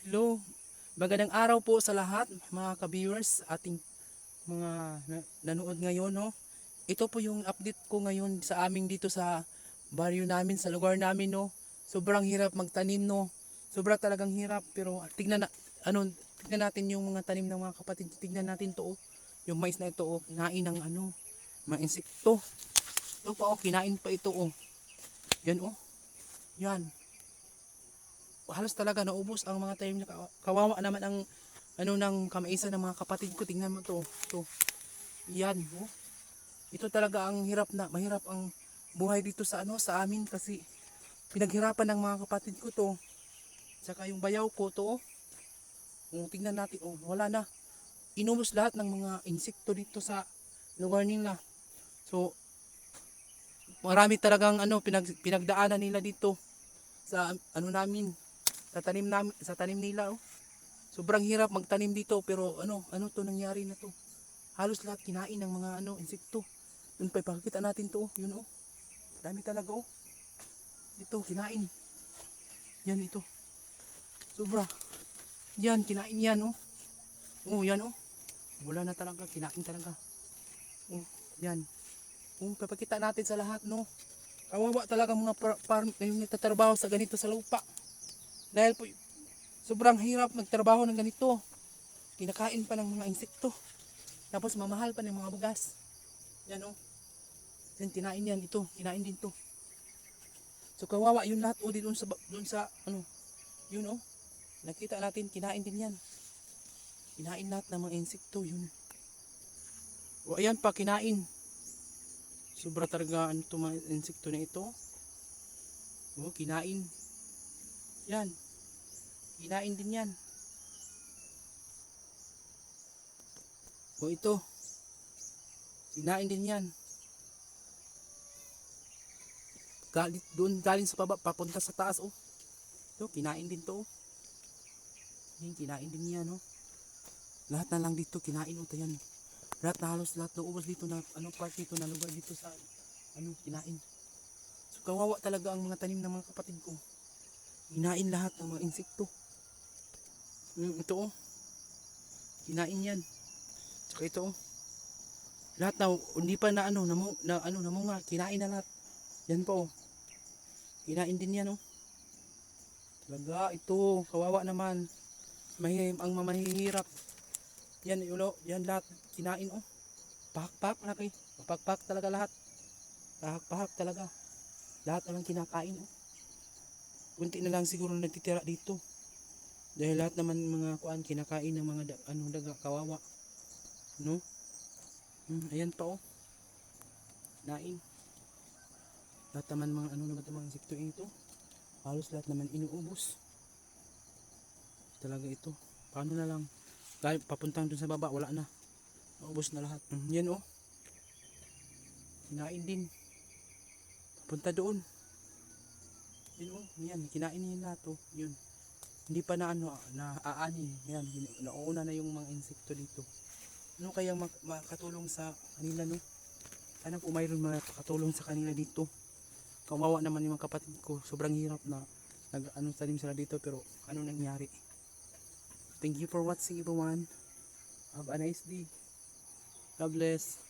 Hello, magandang araw po sa lahat mga ka-viewers, ating mga nanood ngayon, no. Ito po yung update ko ngayon sa amin dito sa baryo namin, sa lugar namin, no. Sobrang hirap magtanim, no. Sobra talagang hirap, pero tignan natin yung mga tanim ng mga kapatid. Tignan natin to, oh. Yung mais na ito, oh, kinain ng mga insekto. Ito pa, oh, kinain pa ito, oh. Yan, oh. Yan. Halos talaga naubos ang mga tanim niya. Kawawa naman ang ng kamaisan ng mga kapatid ko. Tingnan mo to. To. Yan, oh. Ito talaga ang mahirap ang buhay dito sa sa amin kasi pinaghirapan ng mga kapatid ko to. Saka yung bayaw ko to, oh. Tingnan natin, oh, wala na. Inubos lahat ng mga insekto dito sa lugar nila. So, marami talagang pinagdaanan nila dito sa namin, sa tanim nila, oh. Sobrang hirap magtanim dito, pero ano to nangyari na to. Halos lahat kinain ng mga insekto. Yun pa ipakita natin to, oh. Yun, oh. Dami talaga, oh. Ito kinain. Yan ito. Sobra. Yan kinain yan, oh. Oh, yan, oh. Wala na talaga, kinain talaga. Oh, yan. Oh, papakita natin sa lahat, no. Kawawa talaga mga yung nagtatrabaho sa ganito sa lupa. Dahil po sobrang hirap magtrabaho ng ganito. Kinakain pa ng mga insekto. Tapos mamahal pa ng mga bugas. Yan, oh. Yan kinain yan ito. Kinain din to. So kawawa yun lahat, oh, doon sa yun, oh. Nakita natin kinain din yan. Kinain lahat ng mga insekto yun. O ayan pa kinain. Sobra talaga to mga insekto na ito. Oh, kinain. Yan. Kinain din yan. O ito. Kinain din yan. Galing sa baba papunta sa taas, oh. Ito, kinain din to, oh. Yan, kinain din yan, oh. Lahat na lang dito kinain, oh. Yan. Halos lahat na ubos dito na part dito na lugar dito sa kinain. So kawawa talaga ang mga tanim ng mga kapatid ko. Kinain lahat ng mga insekto. Ito, oh. Kinain yan. Tsaka ito, oh. Lahat na hindi pa namunga, kinain na lahat. Yan po, oh. Kinain din yan, oh. Talaga ito, kawawa naman. Ang mamahihirap. Yan ulo, yan lahat kinain, oh. Pahak-pahak na kay. Pahak-pahak talaga lahat. Pahak-pahak talaga. Lahat naman kinakain, oh. Kunti na lang siguro nagtitira dito. Dahil lahat naman mga kuan kinakain ng mga daga, kawawa. No? Ayan pa, oh. Nain. Lahat naman mga mga insekto ito. Halos lahat naman inuubos. Talaga ito. Paano na lang? Dahil papuntang dun sa baba, wala na. Naubos na lahat. Yan, oh. Kinain din. Papunta doon. Yan, oh. Yan, kinain niya lahat, oh. Yun. Hindi pa na aani. Yan, nauna na yung mga insekto dito. Ano kaya makatulong sa kanila, no? Sana po mayroon makatulong sa kanila dito. Kawawa naman yung mga kapatid ko. Sobrang hirap na tanim sila dito, pero ano nangyari? Thank you for watching, everyone. Have a nice day. God bless.